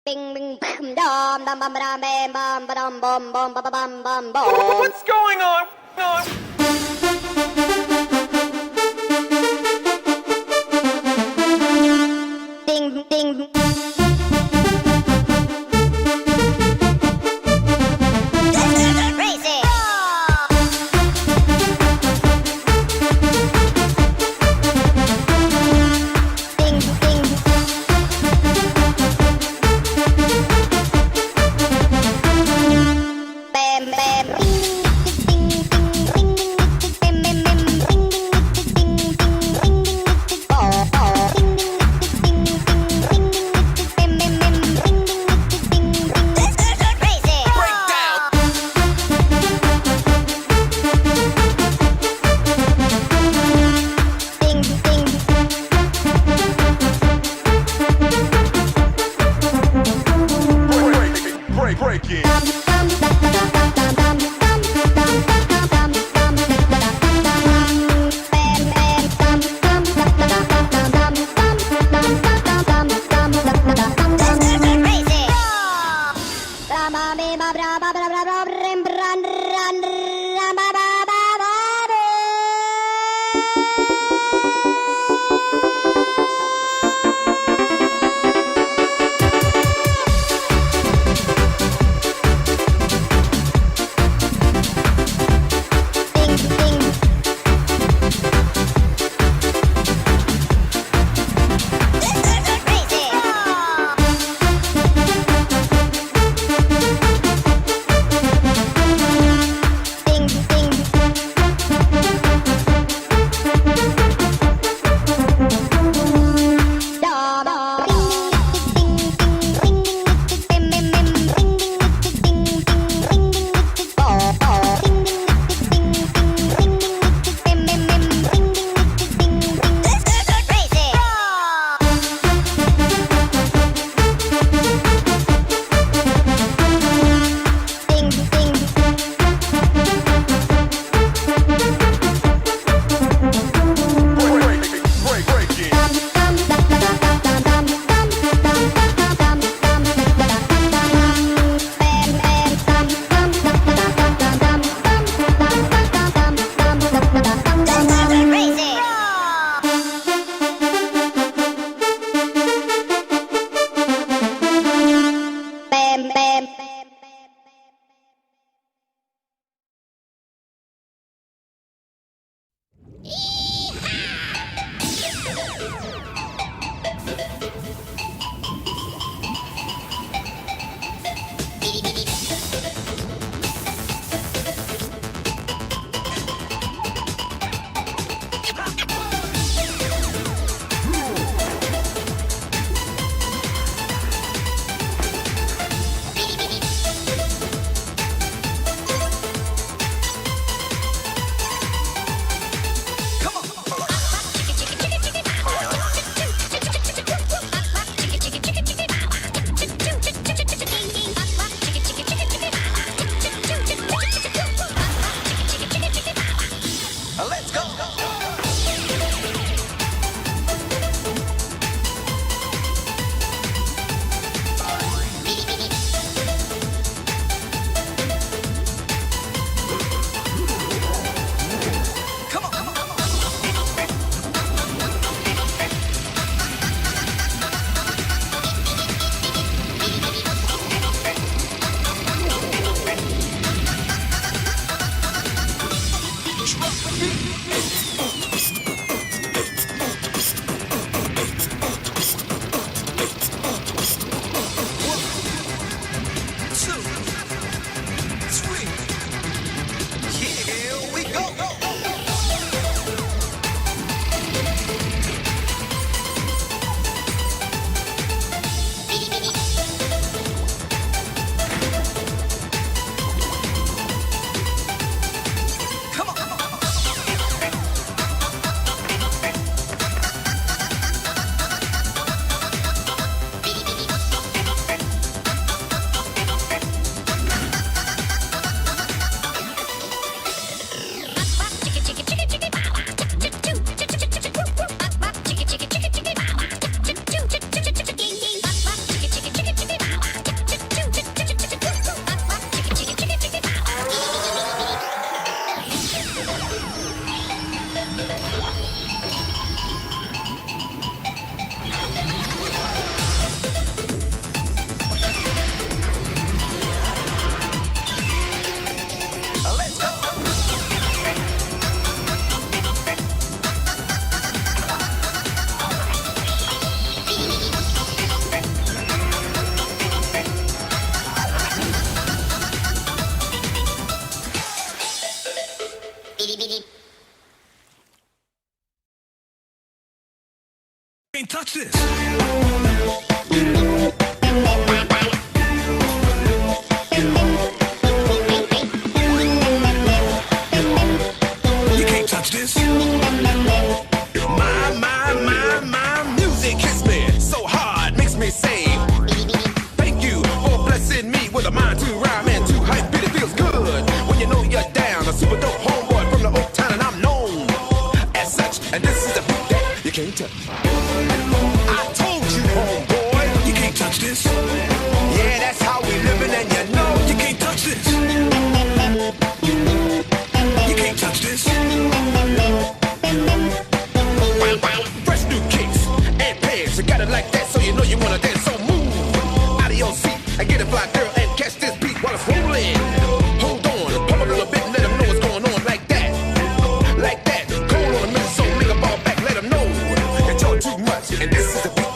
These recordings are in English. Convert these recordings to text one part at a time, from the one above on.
Bing bing bam dum dum bum bam bam bum bum bum bum bum bum bum bum. What's going on? Ding ding. Crazy. Ding ding. Bam bam. Ring ding ding ding ring. can't touch this. You can't touch this. My music hits me so hard, makes me say thank you for blessing me with a mind to rhyme and to hype. It feels good when you know you're down. A super dope homeboy from the old town, and I'm known as such. And this is the beat that you can't touch. I told you, homeboy, you can't touch this. Yeah, that's how we living, and you know you can't touch this. You can't touch this. Fresh new kicks and pants, you got it like that, so you know you wanna dance. So move out of your seat and get a fly girl and catch this beat while it's rolling. Hold on, pump a little bit and let them know what's going on like that. Like that, cold on a minute, so nigga ball back, let them know that you're too much, and this is the beat.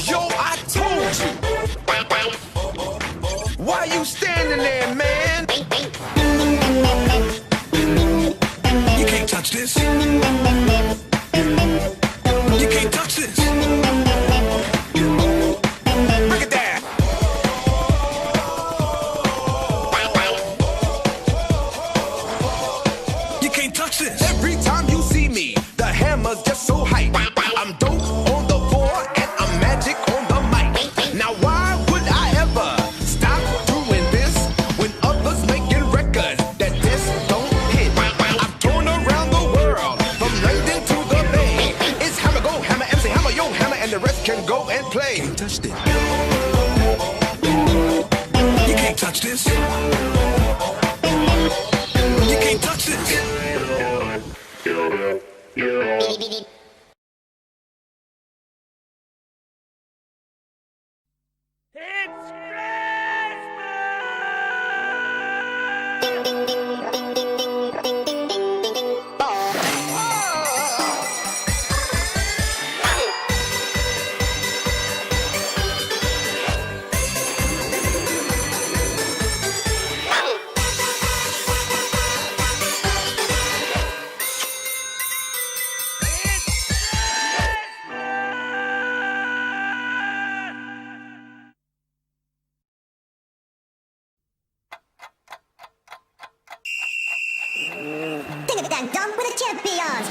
Yo, I told you. Why you standing there, man? You can't touch this. You can't touch this. Break it down. You can't touch this. Every time you see me, the hammer's just so hype. I'm dope on the floor and I'm magic on the mic. Now why would I ever stop doing this when others making records that this don't hit? I've torn around the world from London to the Bay. It's hammer go hammer, MC hammer yo hammer, and the rest can go and play. You can't touch this. You can't touch this. You can't touch this. Dum with the champions.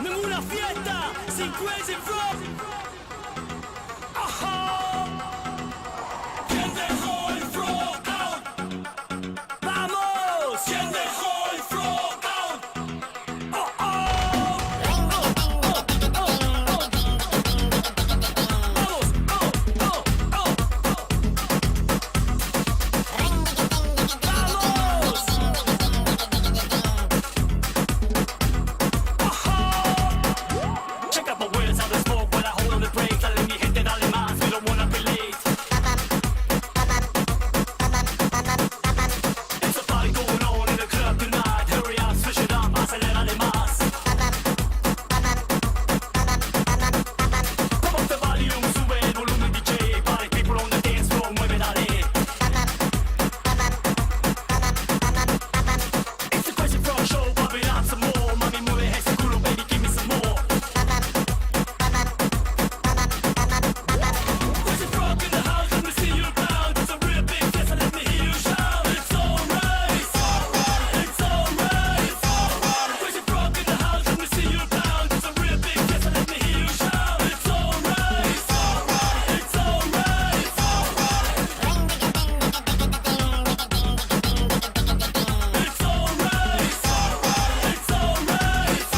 Ninguna fiesta sin Crazy Frog. Ajá. ¿Quién dejó el frog out? Vamos. ¿Quién dejó el frog out? Oh oh. Vamos. Check out my words, how they smoke while I hold on the brakes. Dale mi gente, dale más, we don't wanna be late. It's a party going on in the club tonight. Hurry up, switch it up, acelérale más. Pump up the volume, sube el volumen DJ. Party people on the dance floor, mueve dale. It's a Crazy Frog show, pump it up some more. Mami, mueve ese culo, baby, give me some more. Crazy Frog in the house, let me see you around. It's a real big dance, let me hear you shout. It's alright, it's alright, it's alright, it's alright. Crazy Frog in the house, let me see you around. It's a real big dance, let me hear you shout. It's alright, it's alright, it's alright, it's alright. It's alright, it's alright, it's alright, it's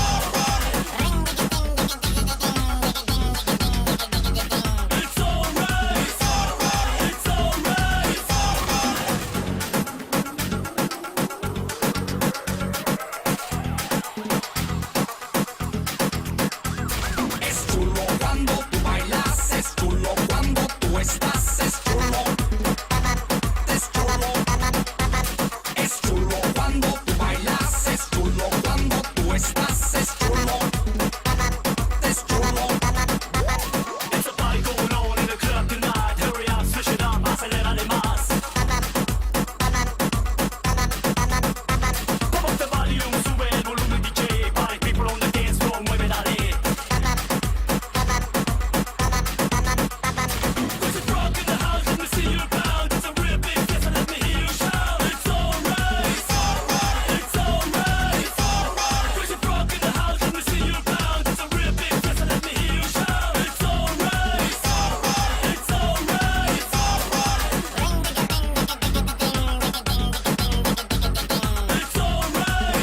Es chulo cuando tú bailas, es chulo cuando tú estás, es chulo. Es chulo. Es chulo cuando tú bailas, es chulo cuando tú estás, es chulo. Es chulo. It's a party going on in the club tonight. Hurry up, switch it up, acelérale más. Pump up the volume, sube el volumen DJ. Party people on the dance floor, mueve dale. Crazy Frog in the house, let me see you around. It's a real big dance, let me hear you shout. It's alright, it's alright, it's alright, it's alright. Crazy Frog in the house, let me see you around. It's a real big dance, let me hear you shout. It's alright, it's alright, it's alright, it's alright. It's alright, it's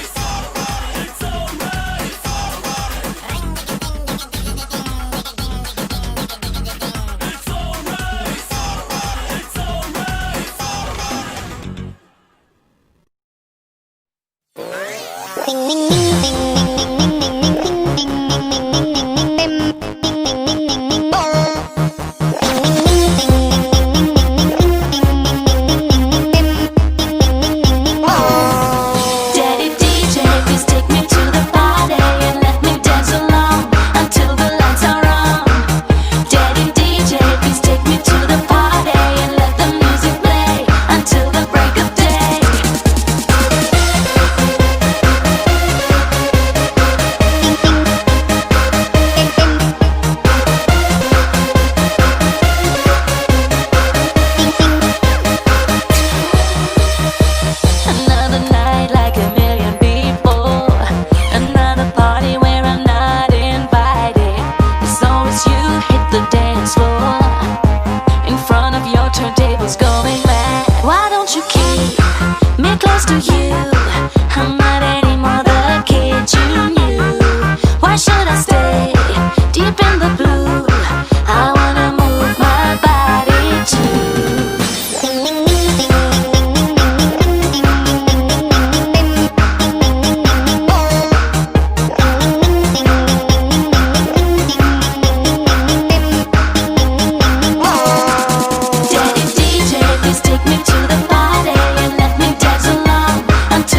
Daddy DJ, please take me to the party and let me dance along until the lights are on. Daddy DJ, please take me to the party and let the music play until the break of day. Another night like a million people. Another party where I'm not invited. It's always you hit the dance floor in front of your turntables going mad. Why don't you keep me close to you? I'm not anymore the kid you knew. Why should I stay deep in the blue? I wanna move my body too. Daddy DJ, please take me to the party and let me dance along until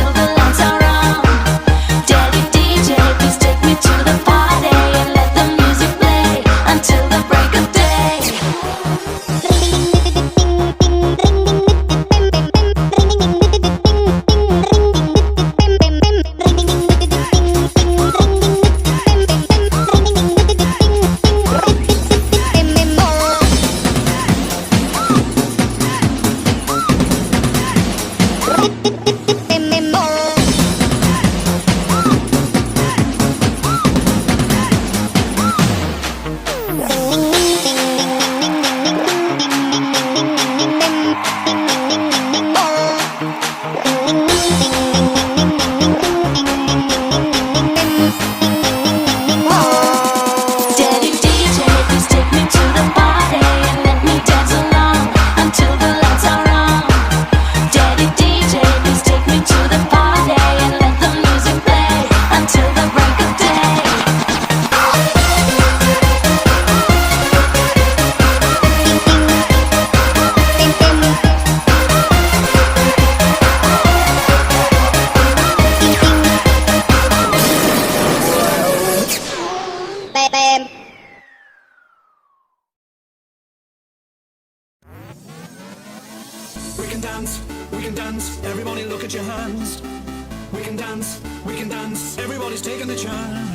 dance, we can dance. Everybody look at your hands. We can dance, we can dance. Everybody's taking the chance.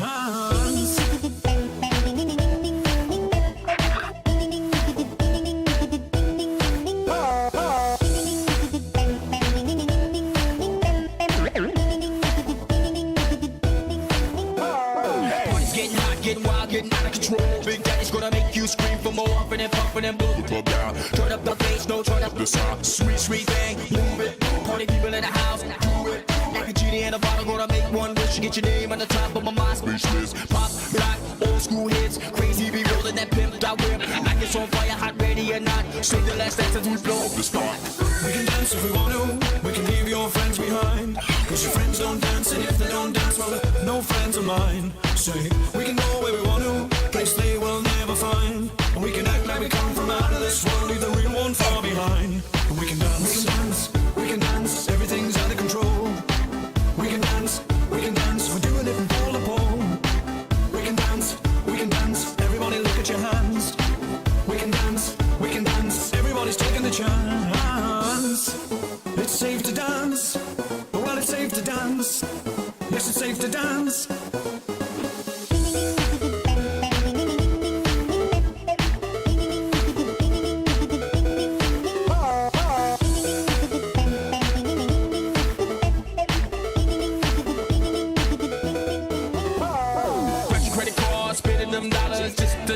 Getting wild, getting out of control. Big Daddy's gonna make you scream for more. Huffing and puffing and boom. Turn up the bass, no turn up the sound. Sweet, sweet thing, move it. Party people in the house, do it. Like a genie in a bottle, gonna make one wish. Get your name on the top of my mind. Speechless. Pop, rock, old school hits. Crazy, be rolling that pimp out whip. Like it's on fire, hot, ready or not. Say the last dance as we blow up the spot. We can dance if we want to. We can leave your friends behind. Cause your friends don't dance, and if they don't dance, well, they're no friends of mine. Say, we can go where we want to, place they will never find. And we can act like we come from out of this world, leave the real one far behind. And we can dance, we can dance, we can dance, everything's out of control. We can dance, we're doing it from pole to pole. We can dance, everybody look at your hands. We can dance, everybody's taking the chance. It's safe to dance, well it's safe to dance. Yes, it's safe to dance.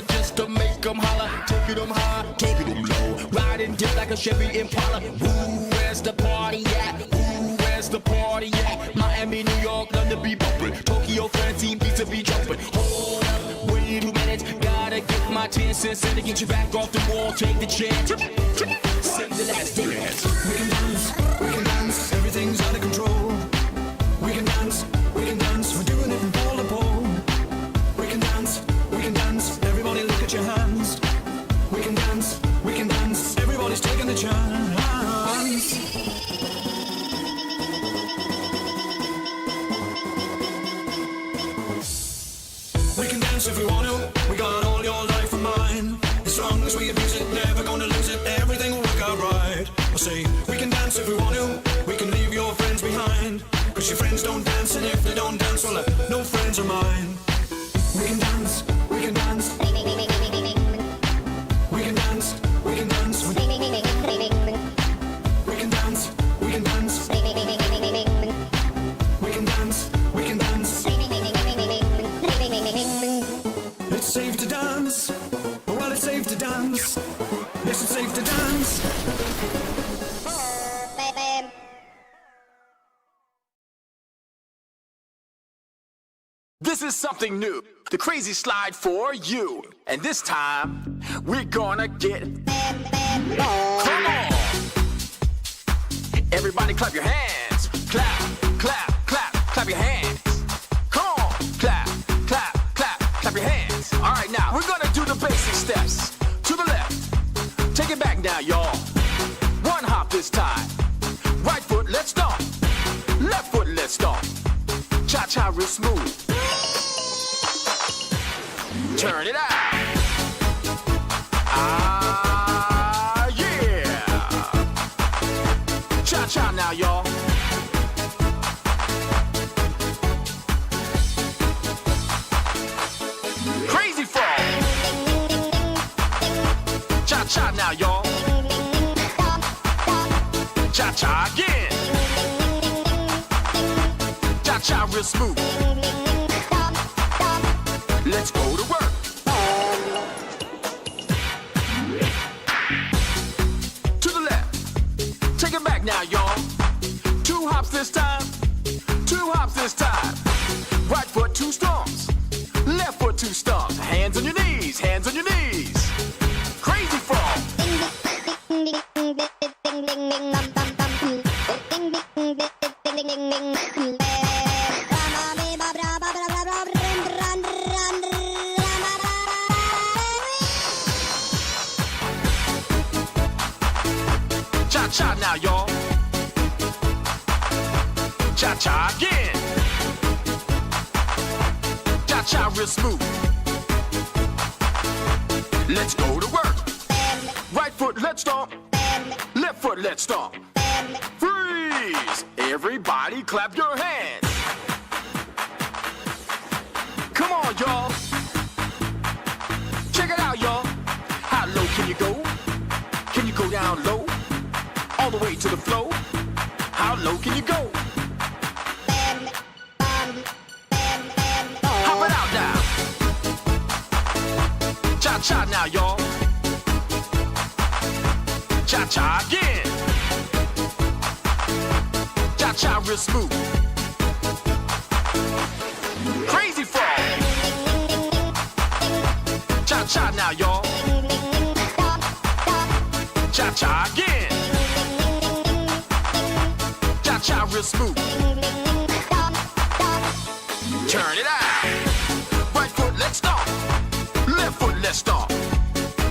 Just to make them holler, take them high, take them low, riding dip like a Chevy Impala. Ooh, where's the party at? Ooh, where's the party at? Miami, New York, London be bumping, Tokyo, France, team beats to be jumping. Hold up, wait 2 minutes, gotta get my 10 cents and to get you back off the wall, take the chance. Sing the last dance. We can dance, everything's out of control. We can dance, we're doing it from pole to pole. We can dance, everybody look at your hands. We can dance, everybody's taking the chance. We can dance if we want to, we got all your life and mine. As long as we abuse it, never gonna lose it, everything will work out right. I'll say, we can dance if we want to, we can leave your friends behind. Cause your friends don't dance, and if they don't dance, well, no friends are mine. We can dance, we can dance. We can dance, we can dance. We can dance, we can dance. We can dance. It's safe to dance. Well, it's safe to dance. Yes, it's safe to dance. This is something new, the crazy slide for you. And this time, we're gonna get come on! Everybody clap your hands. Clap, clap, clap, clap your hands. Come on, clap, clap, clap, clap your hands. All right, now, we're gonna do the basic steps. To the left, take it back now, y'all. One hop this time. Right foot, let's stomp. Left foot, let's stomp. Cha-cha real smooth. Turn it out. Ah, yeah. Cha-cha now, y'all. Crazy frog. Cha-cha now, y'all. Cha-cha again. Cha-cha real smooth. Let's go to work. To the left. Take it back now, y'all. 2 hops this time. 2 hops this time. Right foot, 2 stomps. Left foot, 2 stomps. Hands on your knees. Hands on your knees. Crazy frog. Cha-cha now, y'all. Cha-cha again. Cha-cha real smooth. Let's go to work. Right foot, let's stomp. Left foot, let's stomp. Freeze! Everybody clap your hands. Come on, y'all. Check it out, y'all. How low can you go? Can you go down low? All the way to the floor? How low can you go? Hop it out now. Cha-cha now, y'all. Cha-cha again. Cha-cha real smooth. Crazy frog. Cha-cha now, y'all. Cha-cha again. Cha-cha real smooth. Turn it out. Right foot, let's stomp. Left foot, let's stomp.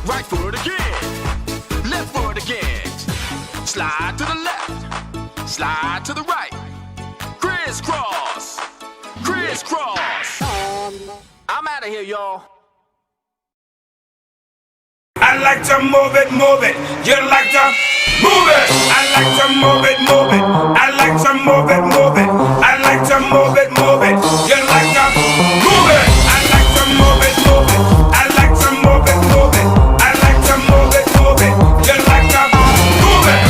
Right foot again. Left foot again. Slide to the left. Slide to the right. Crisscross. Crisscross. I'm out of here, y'all. I like to move it, move it. You like to move it. I like to move it, move it. I like to move it, move it. I like to move it, move it. You like to move it. I like to move it, move it. I like to move it, move it. I like to move it, move it. You like to move it.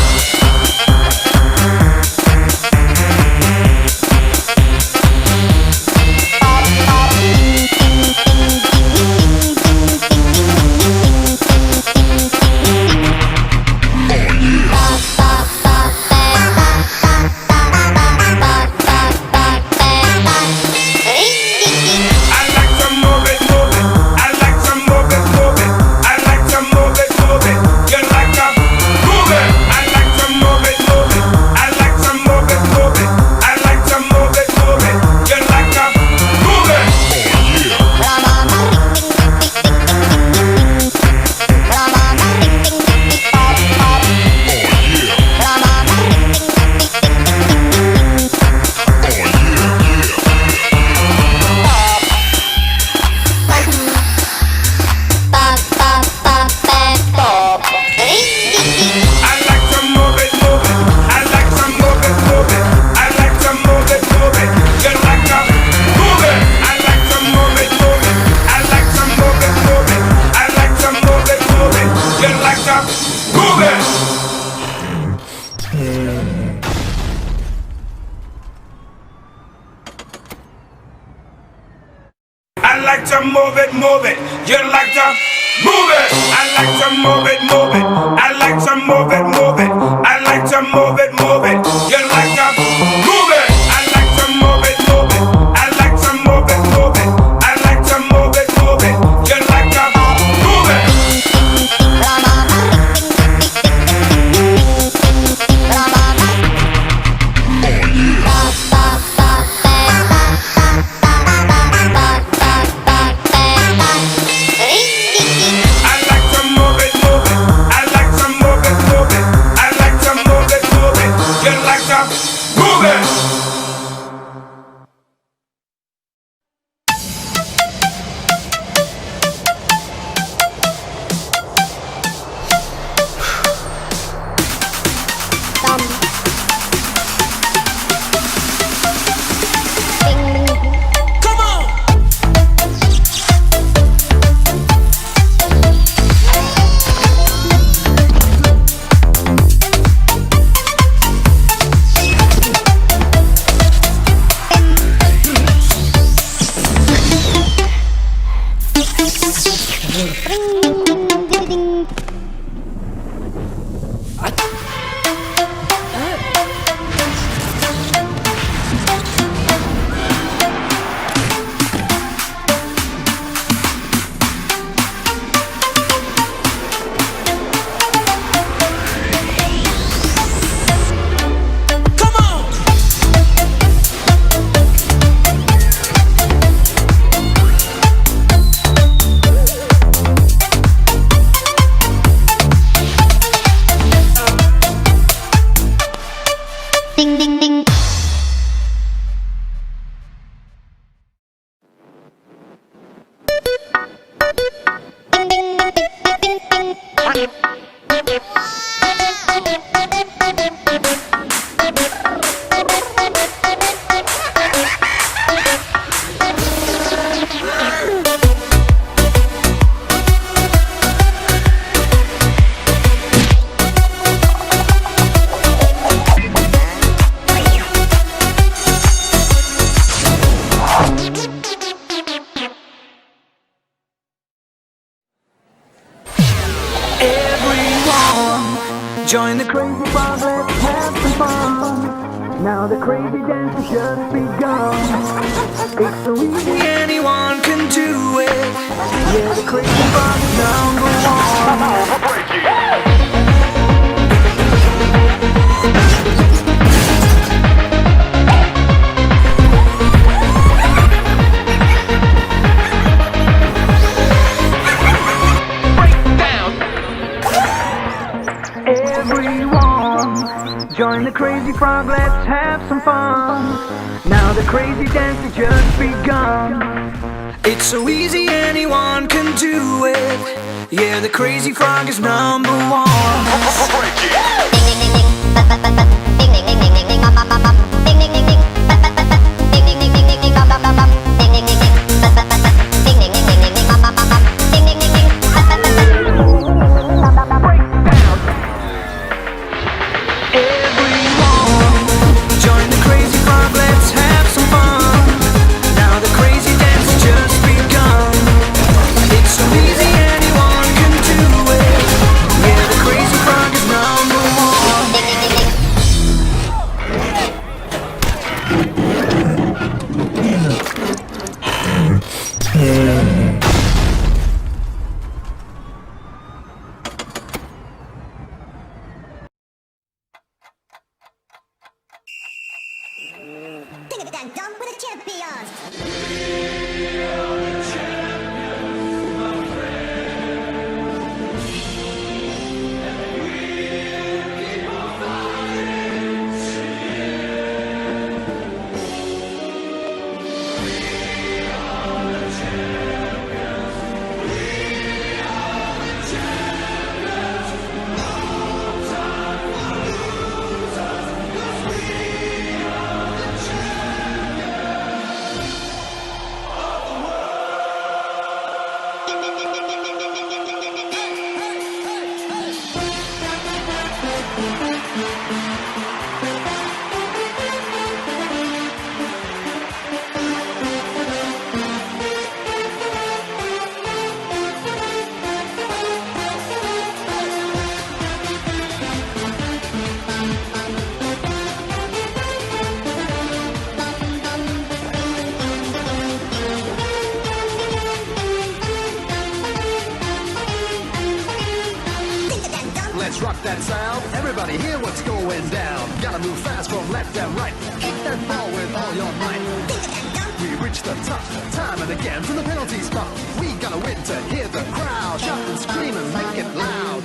I like to move it, move it. You like to move it. I like to move it, move it. I like to move it, move it. I like to move it, move it. You like to move it. I like to move it, move it. I like to move it, move it. I like to move it, move it. You like to move it. I like to move it, move it. I like to move it, move it. Join the crazy frog, let's have some fun. Now the crazy dance has just begun. It's so easy, anyone can do it. Yeah, the crazy frog is number one. Everyone, join the crazy frog, let's have some fun. Now the crazy dance has just begun. It's so easy, anyone can do it. Yeah, the crazy frog is number one. Dum with the champions. Let's rock that sound. Everybody hear what's going down. Gotta move fast from left and right. Kick that ball with all your might. We reach the top, time and again from the penalty spot. We gotta win to hear the crowd shout and scream and make it loud.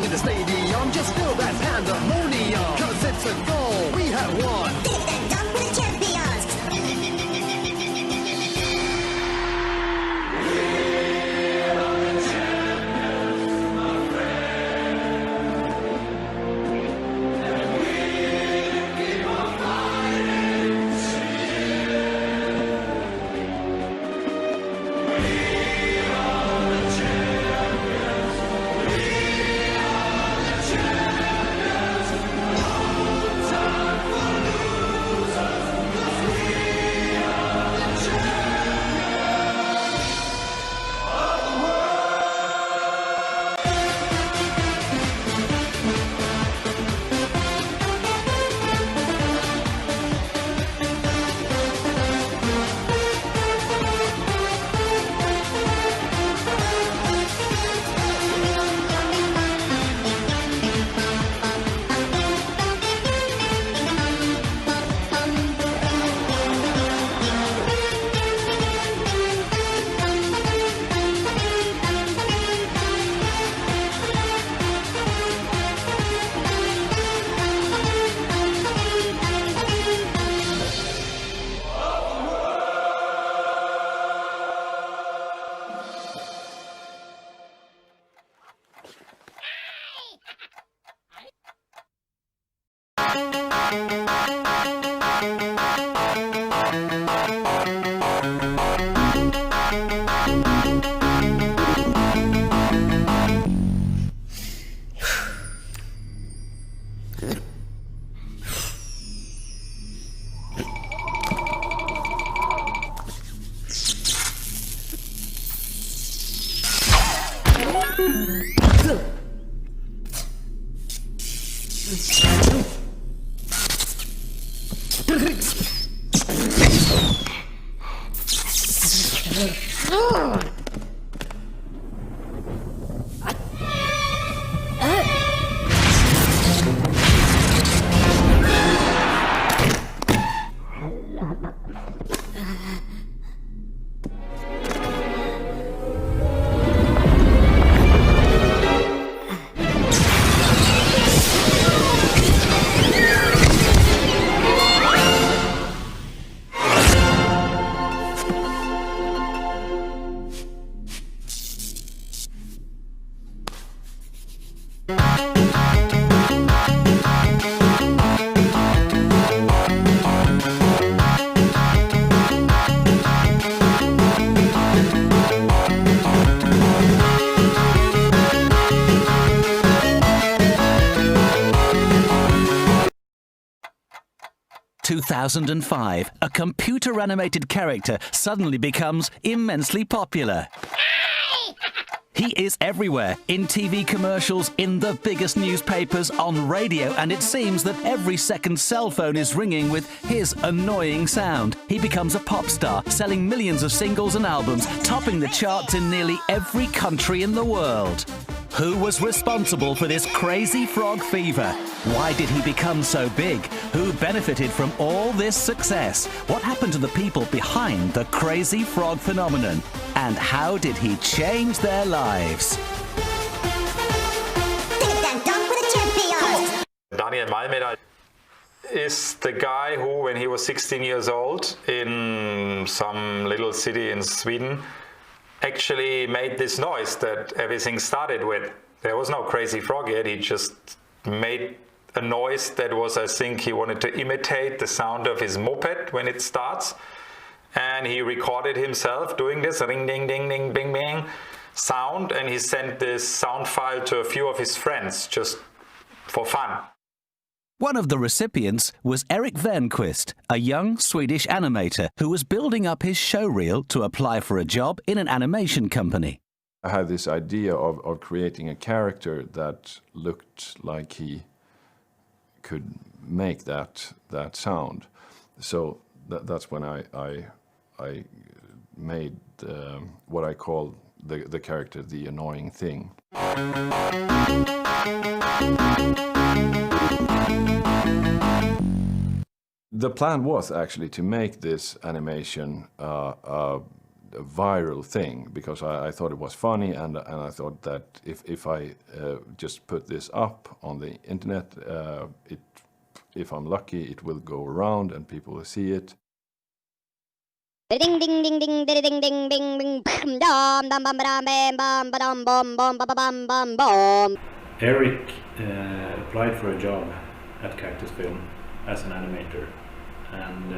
In the stadium, just feel that pandemonium. 'Cause it's a goal we have won. Dum with the champions. 2005, a computer-animated character suddenly becomes immensely popular. He is everywhere, in TV commercials, in the biggest newspapers, on radio, and it seems that every second cell phone is ringing with his annoying sound. He becomes a pop star, selling millions of singles and albums, topping the charts in nearly every country in the world. Who was responsible for this crazy frog fever? Why did he become so big? Who benefited from all this success? What happened to the people behind the crazy frog phenomenon? And how did he change their lives? Daniel Malmeder is the guy who, when he was 16 years old in some little city in Sweden, actually made this noise that everything started with. There was no crazy frog yet, he just made a noise that was, I think he wanted to imitate the sound of his moped when it starts. And he recorded himself doing this ring ding ding ding bing bing sound, and he sent this sound file to a few of his friends just for fun. One of the recipients was Erik Wernquist, a young Swedish animator who was building up his showreel to apply for a job in an animation company. I had this idea of creating a character that looked like he could make that sound. So that's when I made what I call the character the annoying thing. The plan was actually to make this animation a viral thing, because I thought it was funny, and I thought that if I just put this up on the internet, if I'm lucky, it will go around and people will see it. Ding ding ding ding ding ding ding ding ding dum dum bum bam bam bam bum bum bum bum bum. Erik applied for a job at Cactus Film as an animator, and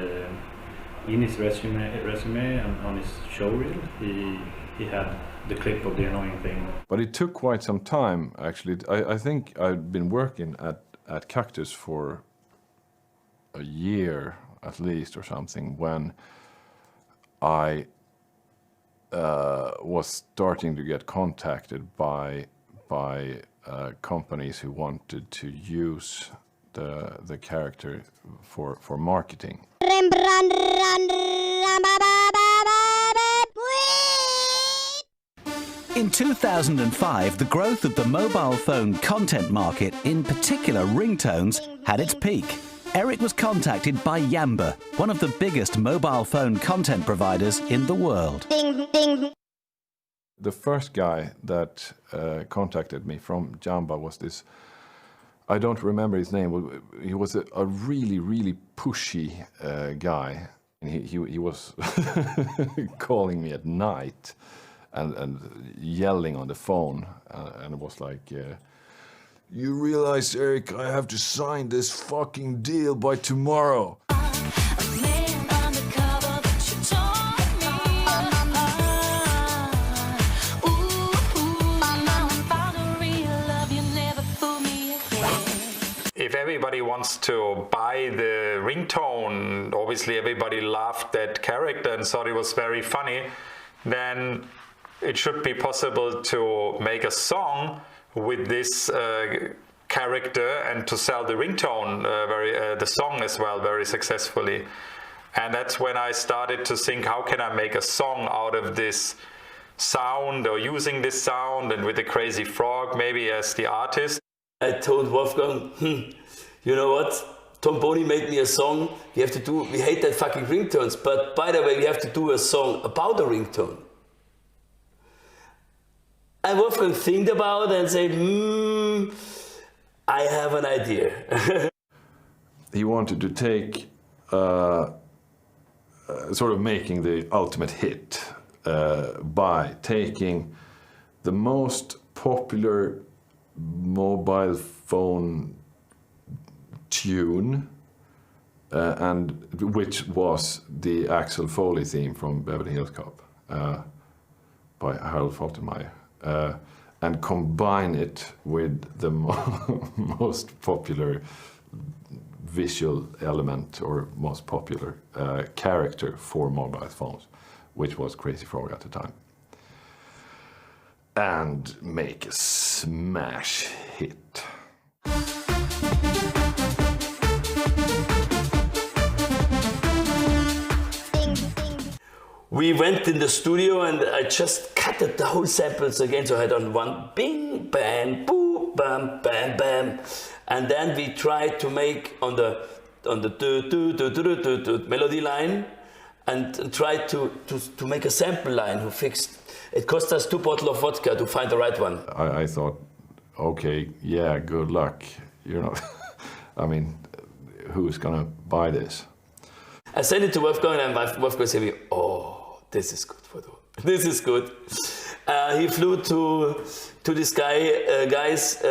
in his resume and on his showreel he had the clip of the annoying thing. But it took quite some time, actually. I think I'd been working at Cactus for a year at least or something when I was starting to get contacted by companies who wanted to use the character for marketing. In 2005, the growth of the mobile phone content market, in particular ringtones, had its peak. Erik was contacted by Yamba, one of the biggest mobile phone content providers in the world. Ding ding. The first guy that contacted me from Jamba was this, I don't remember his name, he was a really, really pushy guy. And he was calling me at night and yelling on the phone, and it was like, you realize, Erik, I have to sign this fucking deal by tomorrow. If everybody wants to buy the ringtone, obviously everybody loved that character and thought it was very funny, then it should be possible to make a song with this character and to sell the ringtone, the song as well, very successfully. And that's when I started to think, how can I make a song out of this sound, or using this sound, and with the Crazy Frog maybe as the artist. I told Wolfgang, you know what? Tom Boney made me a song. We hate that fucking ringtones, but by the way, we have to do a song about a ringtone. And Wolfgang think about it and say, I have an idea. He wanted to take sort of making the ultimate hit by taking the most popular mobile phone tune, and which was the Axel Foley theme from Beverly Hills Cop by Harold Faltermeyer, and combine it with the most popular visual element or most popular character for mobile phones, which was Crazy Frog at the time, and make a smash hit. We went in the studio and I just cut the whole samples again. So I had on one bing, bam, boo, bam, bam, bam. And then we tried to make on the melody line and tried to make a sample line who fixed. It cost us 2 bottles of vodka to find the right one. I thought, okay, yeah, good luck. You know, I mean, who's gonna buy this? I sent it to Wolfgang and Wolfgang said, oh, this is good, Foto. This is good. He flew to this guys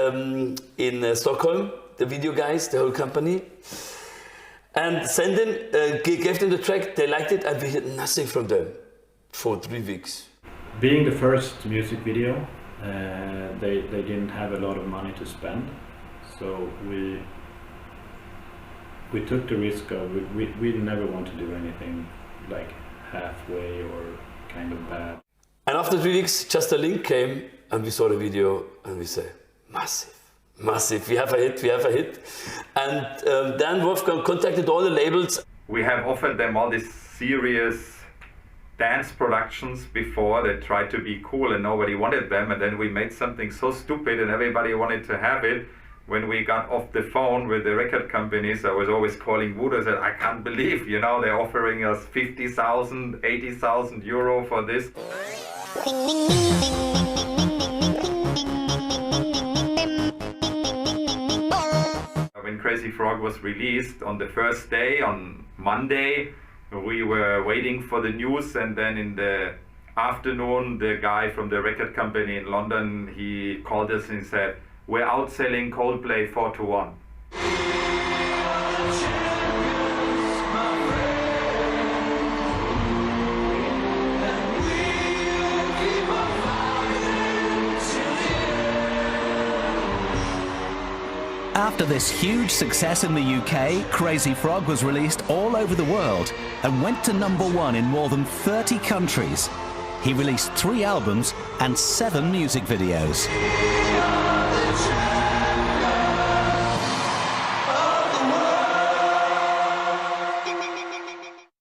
in Stockholm, the video guys, the whole company, and sent them, gave them the track. They liked it, and we heard nothing from them for 3 weeks. Being the first music video, they didn't have a lot of money to spend, so we took the risk of we never want to do anything like halfway or kind of bad. And after 3 weeks, just a link came and we saw the video and we said, massive, massive, we have a hit, we have a hit. And then Wolfgang contacted all the labels. We have offered them all these serious dance productions before that tried to be cool and nobody wanted them, and then we made something so stupid and everybody wanted to have it. When we got off the phone with the record companies, I was always calling Voodoo and said, I can't believe, you know, they're offering us 50,000, 80,000 euro for this. When Crazy Frog was released on the first day, on Monday, we were waiting for the news, and then in the afternoon, the guy from the record company in London, he called us and said, we're outselling Coldplay 4-1. After this huge success in the UK, Crazy Frog was released all over the world and went to #1 in more than 30 countries. He released 3 albums and 7 music videos.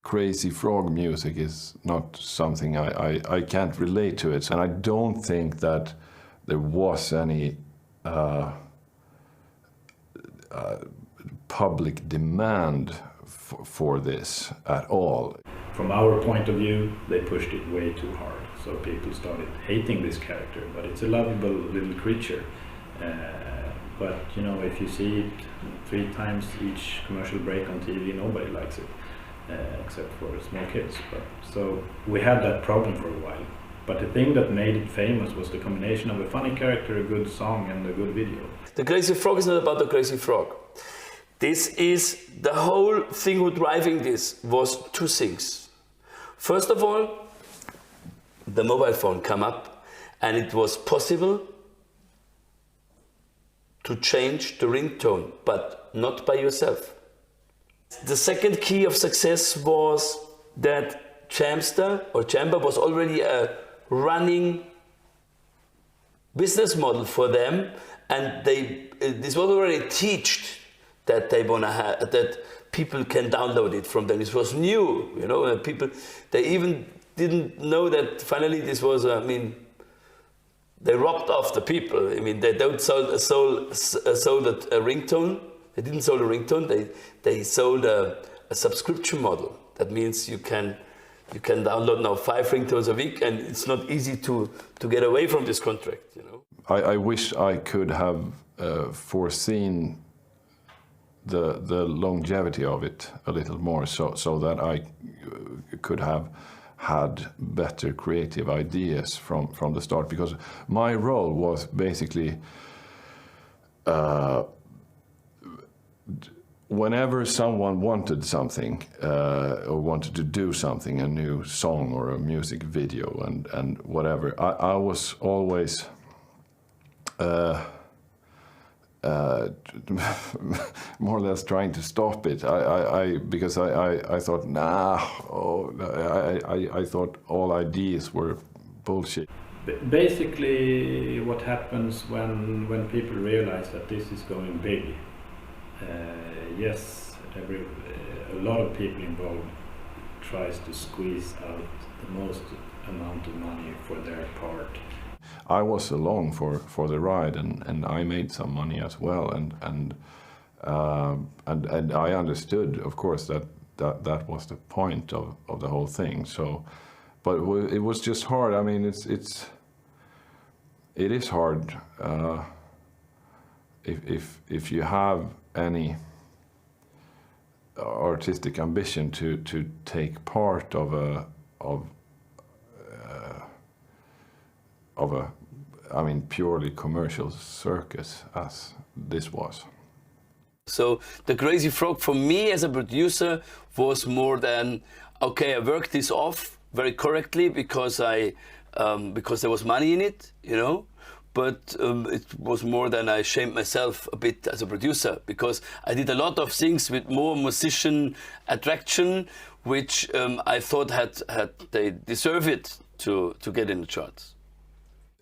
Crazy Frog music is not something I can't relate to it, and I don't think that there was any public demand for this at all. From our point of view, they pushed it way too hard, so people started hating this character, but it's a lovable little creature. But you know, if you see it 3 times each commercial break on TV, nobody likes it, except for small kids. So we had that problem for a while. But the thing that made it famous was the combination of a funny character, a good song, and a good video. The Crazy Frog is not about the Crazy Frog. This is the whole thing who driving this was 2 things. First of all, the mobile phone came up, and it was possible to change the ringtone, but not by yourself. The second key of success was that Jamster was already a running business model for them, and this was already taught that they wanna have that people can download it from them. This was new, you know, and people they even didn't know that finally this was. I mean, they robbed off the people. I mean, they don't sold a ringtone. They didn't sold a ringtone. They sold a subscription model. That means you can download now 5 ringtones a week, and it's not easy to get away from this contract. You know. I wish I could have foreseen the longevity of it a little more, so that I could have had better creative ideas from the start, because my role was basically whenever someone wanted something or wanted to do something, a new song or a music video and whatever, I was always more or less trying to stop it. Because I thought, I thought all ideas were bullshit. Basically, what happens when people realize that this is going big, yes, a lot of people involved tries to squeeze out the most amount of money for their part. I was along for the ride, and I made some money as well, and I understood, of course, that was the point of the whole thing. So, but it was just hard. I mean, it is hard if you have any artistic ambition to take part of a purely commercial circus as this was. So the Crazy Frog for me as a producer was more than, okay, I worked this off very correctly because because there was money in it, you know, but it was more than I shamed myself a bit as a producer, because I did a lot of things with more musician attraction, which I thought they deserve it to get in the charts.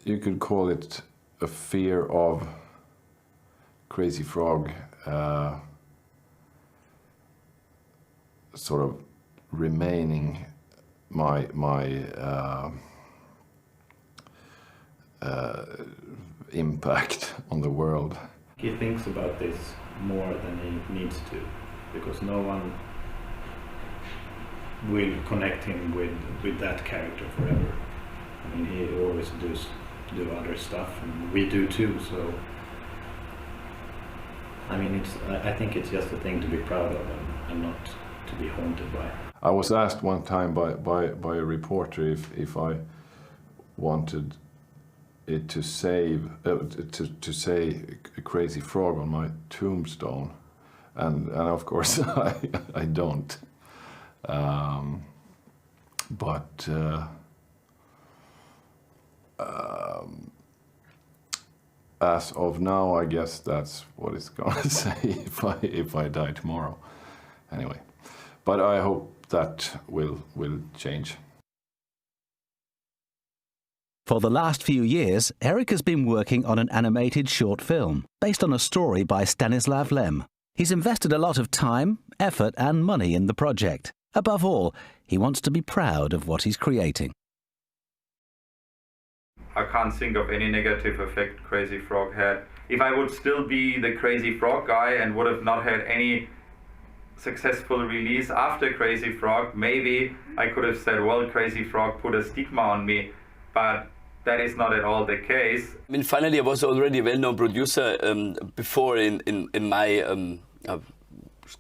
You could call it a fear of Crazy Frog sort of remaining my impact on the world. He thinks about this more than he needs to, because no one will connect him with that character forever. I mean, he always do other stuff, and we do too. So, I mean, I think it's just a thing to be proud of and not to be haunted by. I was asked one time by a reporter if I wanted it to say a Crazy Frog on my tombstone, and of course I don't. But as of now, I guess that's what it's gonna say if I die tomorrow. Anyway, but I hope that will change. For the last few years, Eric has been working on an animated short film based on a story by Stanislav Lem. He's invested a lot of time, effort and money in the project. Above all, he wants to be proud of what he's creating. I can't think of any negative effect Crazy Frog had. If I would still be the Crazy Frog guy and would have not had any successful release after Crazy Frog, maybe I could have said, well, Crazy Frog put a stigma on me, but that is not at all the case. I mean, finally, I was already a well-known producer before in my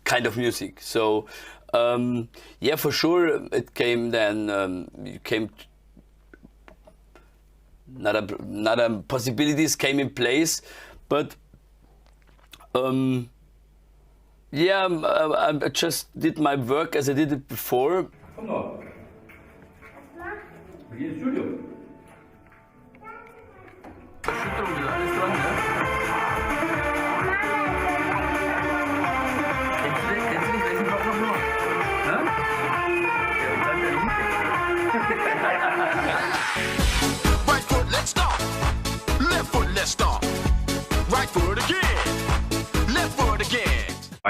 kind of music. So, yeah, for sure, it came then, another possibilities came in place, but yeah, I just did my work as I did it before. Right foot, let's start. Left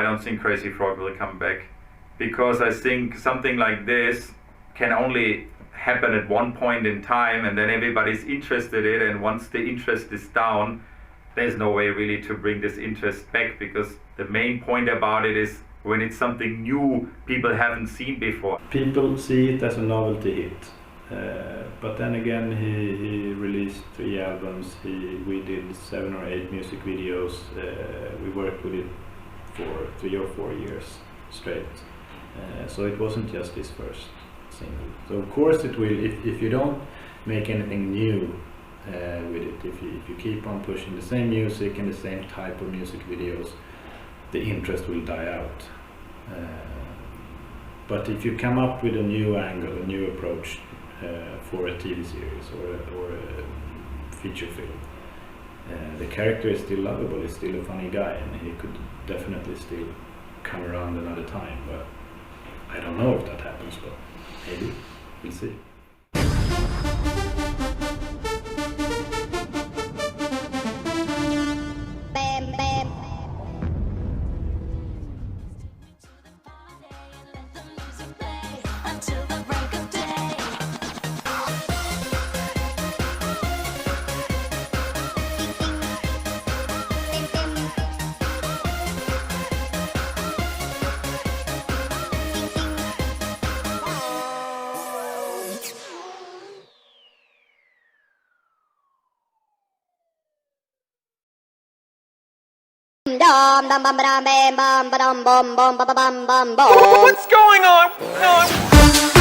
I don't think Crazy Frog will come back, because I think something like this can only happen at one point in time, and then everybody's interested in it, and once the interest is down, there's no way really to bring this interest back, because the main point about it is when it's something new people haven't seen before. People see it as a novelty hit, but then again he released 3 albums, we did 7 or 8 music videos, we worked with it for 3 or 4 years straight, so it wasn't just his first single. So of course it will, if you don't make anything new with it, if you keep on pushing the same music and the same type of music videos, the interest will die out. But if you come up with a new angle, a new approach for a TV series or a feature film, the character is still lovable, he's still a funny guy, and he could definitely still come around another time. But I don't know if that happens, but maybe, we'll see. What's going on?